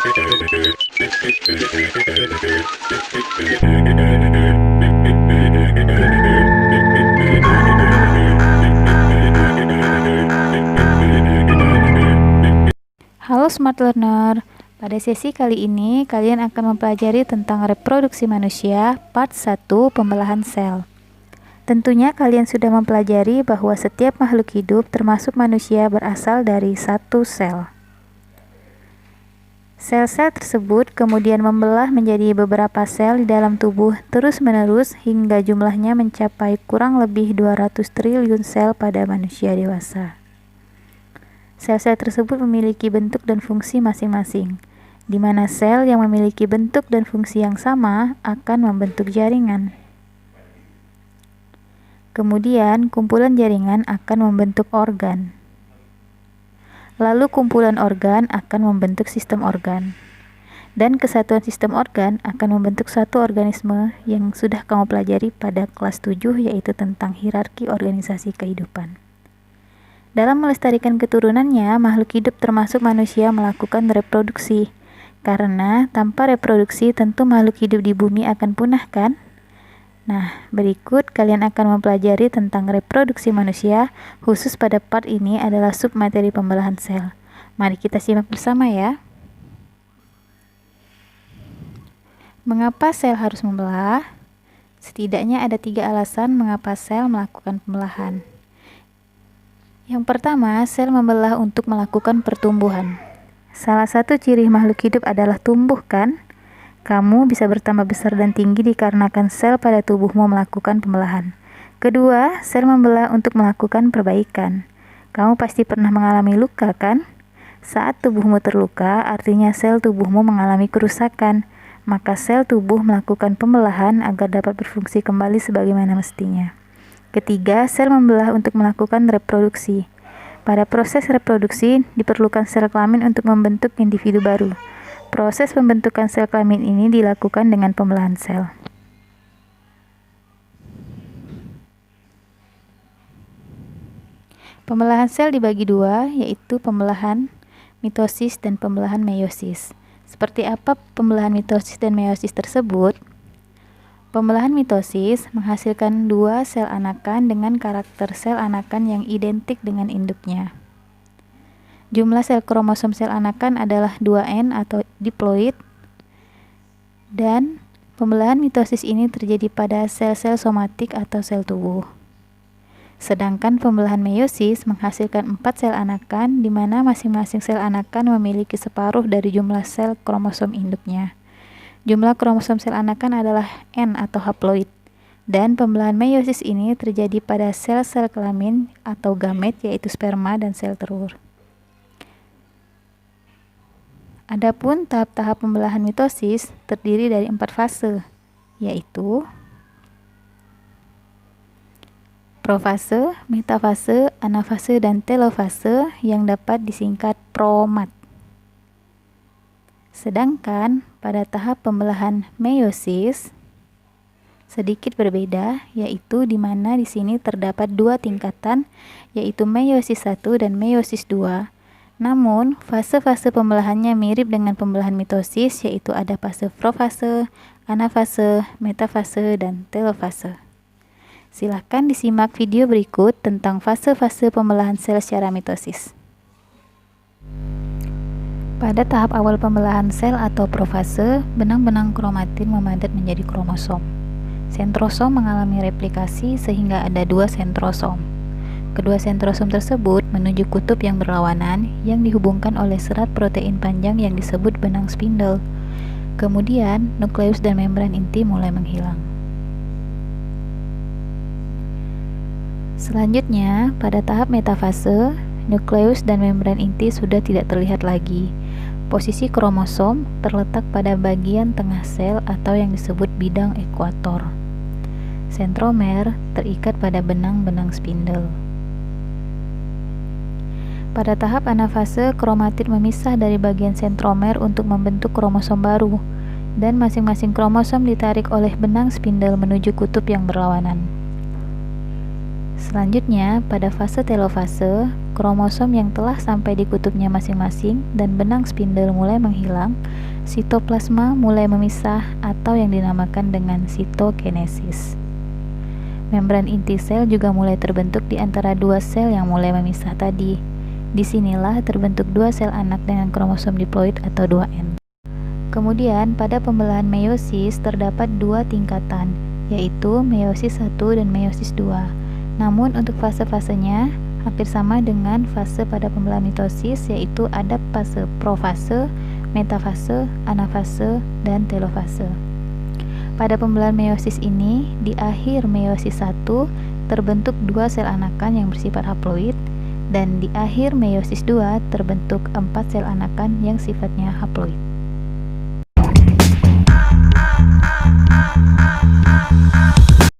Halo Smart Learner, pada sesi kali ini kalian akan mempelajari tentang reproduksi manusia part 1 pembelahan sel. Tentunya kalian sudah mempelajari bahwa setiap makhluk hidup termasuk manusia berasal dari satu sel. Sel-sel tersebut kemudian membelah menjadi beberapa sel di dalam tubuh terus-menerus hingga jumlahnya mencapai kurang lebih 200 triliun sel pada manusia dewasa. Sel-sel tersebut memiliki bentuk dan fungsi masing-masing, di mana sel yang memiliki bentuk dan fungsi yang sama akan membentuk jaringan. Kemudian, kumpulan jaringan akan membentuk organ. Lalu kumpulan organ akan membentuk sistem organ. Dan kesatuan sistem organ akan membentuk satu organisme yang sudah kamu pelajari pada kelas 7, yaitu tentang hierarki organisasi kehidupan. Dalam melestarikan keturunannya, makhluk hidup termasuk manusia melakukan reproduksi. Karena tanpa reproduksi tentu makhluk hidup di bumi akan punah, kan? Nah, berikut kalian akan mempelajari tentang reproduksi manusia, khusus pada part ini adalah submateri pembelahan sel. Mari kita simak bersama ya. Mengapa sel harus membelah? Setidaknya ada 3 alasan mengapa sel melakukan pembelahan. Yang pertama, sel membelah untuk melakukan pertumbuhan. Salah satu ciri makhluk hidup adalah tumbuh, kan? Kamu bisa bertambah besar dan tinggi dikarenakan sel pada tubuhmu melakukan pembelahan. Kedua, sel membelah untuk melakukan perbaikan. Kamu pasti pernah mengalami luka, kan? Saat tubuhmu terluka, artinya sel tubuhmu mengalami kerusakan. Maka sel tubuh melakukan pembelahan agar dapat berfungsi kembali sebagaimana mestinya. Ketiga, sel membelah untuk melakukan reproduksi. Pada proses reproduksi, diperlukan sel kelamin untuk membentuk individu baru. Proses pembentukan sel kelamin ini dilakukan dengan pembelahan sel. Pembelahan sel dibagi 2, yaitu pembelahan mitosis dan pembelahan meiosis. Seperti apa pembelahan mitosis dan meiosis tersebut? Pembelahan mitosis menghasilkan 2 sel anakan dengan karakter sel anakan yang identik dengan induknya. Jumlah sel kromosom sel anakan adalah 2N atau diploid, dan pembelahan mitosis ini terjadi pada sel-sel somatik atau sel tubuh. Sedangkan pembelahan meiosis menghasilkan 4 sel anakan, di mana masing-masing sel anakan memiliki separuh dari jumlah sel kromosom induknya. Jumlah kromosom sel anakan adalah N atau haploid, dan pembelahan meiosis ini terjadi pada sel-sel kelamin atau gamet, yaitu sperma dan sel telur. Adapun tahap-tahap pembelahan mitosis terdiri dari 4 fase, yaitu profase, metafase, anafase, dan telofase yang dapat disingkat PROMAT. Sedangkan pada tahap pembelahan meiosis sedikit berbeda, yaitu di mana di sini terdapat 2 tingkatan, yaitu meiosis 1 dan meiosis 2. Namun, fase-fase pembelahannya mirip dengan pembelahan mitosis, yaitu ada fase profase, anafase, metafase, dan telofase. Silahkan disimak video berikut tentang fase-fase pembelahan sel secara mitosis. Pada tahap awal pembelahan sel atau profase, benang-benang kromatin memadat menjadi kromosom. Sentrosom mengalami replikasi sehingga ada 2 sentrosom. Kedua sentrosom tersebut menuju kutub yang berlawanan yang dihubungkan oleh serat protein panjang yang disebut benang spindle. Kemudian, nukleus dan membran inti mulai menghilang. Selanjutnya, pada tahap metafase, nukleus dan membran inti sudah tidak terlihat lagi. Posisi kromosom terletak pada bagian tengah sel atau yang disebut bidang ekuator. Sentromer terikat pada benang-benang spindle. Pada tahap anafase, kromatin memisah dari bagian sentromer untuk membentuk kromosom baru, dan masing-masing kromosom ditarik oleh benang spindle menuju kutub yang berlawanan. Selanjutnya, pada fase telofase, kromosom yang telah sampai di kutubnya masing-masing dan benang spindel mulai menghilang, sitoplasma mulai memisah atau yang dinamakan dengan sitokinesis. Membran inti sel juga mulai terbentuk di antara dua sel yang mulai memisah tadi. Disinilah terbentuk dua sel anak dengan kromosom diploid atau 2N. Kemudian pada pembelahan meiosis terdapat dua tingkatan, yaitu meiosis 1 dan meiosis 2. Namun untuk fase-fasenya hampir sama dengan fase pada pembelahan mitosis, yaitu ada fase profase, metafase, anafase, dan telofase. Pada pembelahan meiosis ini, di akhir meiosis 1 terbentuk dua sel anakan yang bersifat haploid, dan di akhir meiosis 2 terbentuk 4 sel anakan yang sifatnya haploid.